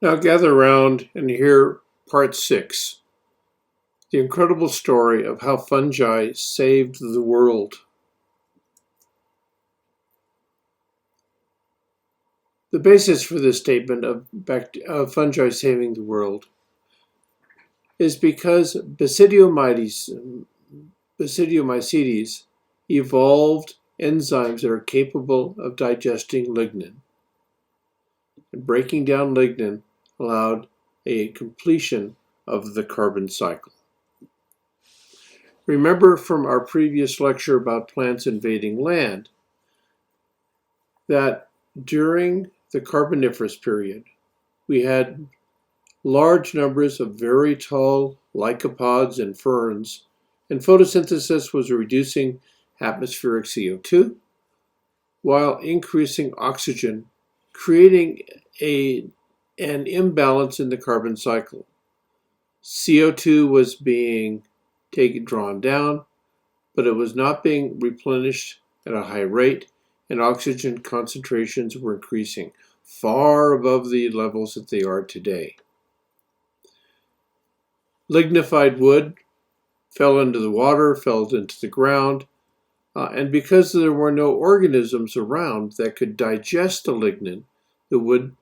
Now gather around and hear part 6, the incredible story of how fungi saved the world. The basis for this statement of fungi saving the world is because Basidiomycetes evolved enzymes that are capable of digesting lignin. And breaking down lignin allowed a completion of the carbon cycle. Remember from our previous lecture about plants invading land that during the Carboniferous period, we had large numbers of very tall lycopods and ferns, and photosynthesis was reducing atmospheric CO2 while increasing oxygen, creating an imbalance in the carbon cycle. CO2 was being drawn down, but it was not being replenished at a high rate, and oxygen concentrations were increasing far above the levels that they are today. Lignified wood fell into the water, fell into the ground, and because there were no organisms around that could digest the lignin, the wood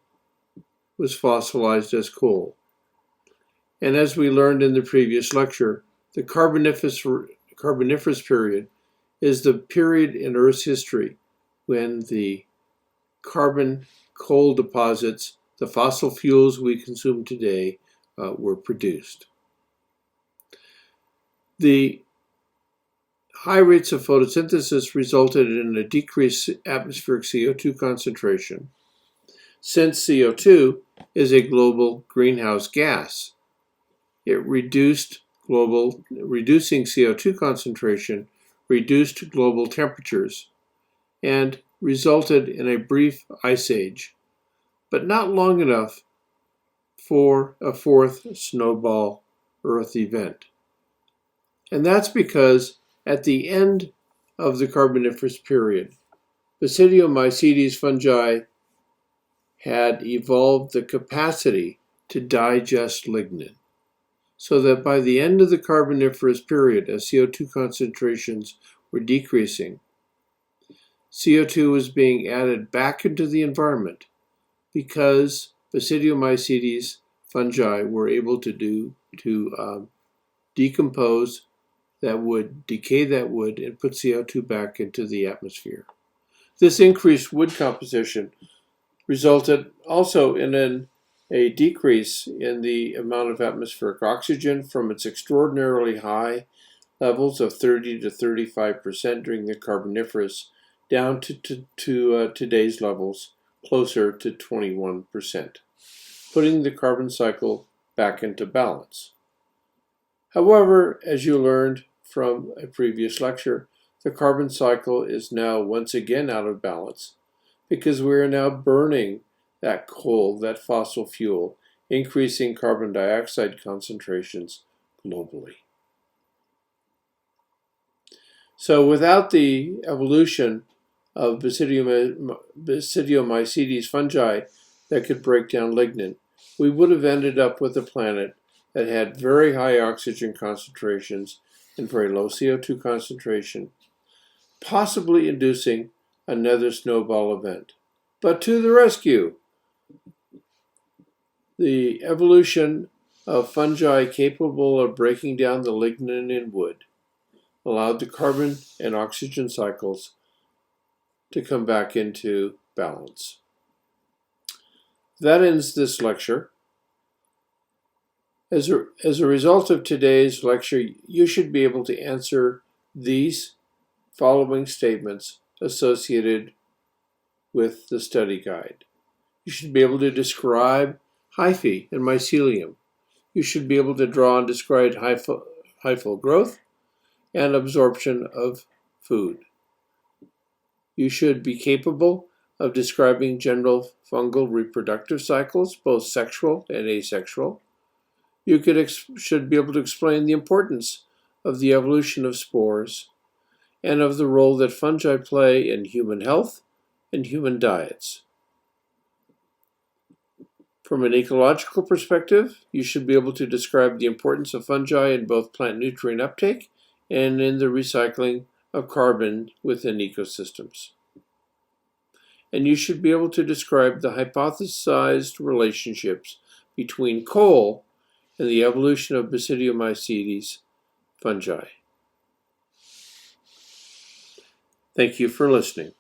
was fossilized as coal. And as we learned in the previous lecture, the Carboniferous period is the period in Earth's history when the carbon coal deposits, the fossil fuels we consume today, were produced. The high rates of photosynthesis resulted in a decreased atmospheric CO2 concentration. Since CO2 is a global greenhouse gas, reducing CO2 concentration reduced global temperatures and resulted in a brief ice age, but not long enough for a fourth snowball Earth event. And that's because at the end of the Carboniferous period, Basidiomycetes fungi had evolved the capacity to digest lignin, so that by the end of the Carboniferous period, as CO2 concentrations were decreasing, CO2 was being added back into the environment because Basidiomycetes fungi were able to decompose that wood, decay that wood, and put CO2 back into the atmosphere. This increased wood composition resulted also in a decrease in the amount of atmospheric oxygen from its extraordinarily high levels of 30 to 35% during the Carboniferous down to today's levels, closer to 21%, putting the carbon cycle back into balance. However, as you learned from a previous lecture, the carbon cycle is now once again out of balance because we are now burning that coal, that fossil fuel, increasing carbon dioxide concentrations globally. So without the evolution of Basidiomycetes fungi that could break down lignin, we would have ended up with a planet that had very high oxygen concentrations and very low CO2 concentration, possibly inducing another snowball event. But to the rescue! The evolution of fungi capable of breaking down the lignin in wood allowed the carbon and oxygen cycles to come back into balance. That ends this lecture. As a result of today's lecture, you should be able to answer these following statements associated with the study guide. You should be able to describe hyphae and mycelium. You should be able to draw and describe hyphal growth and absorption of food. You should be capable of describing general fungal reproductive cycles, both sexual and asexual. You should be able to explain the importance of the evolution of spores and of the role that fungi play in human health and human diets. From an ecological perspective, you should be able to describe the importance of fungi in both plant nutrient uptake and in the recycling of carbon within ecosystems. And you should be able to describe the hypothesized relationships between coal and the evolution of Basidiomycetes fungi. Thank you for listening.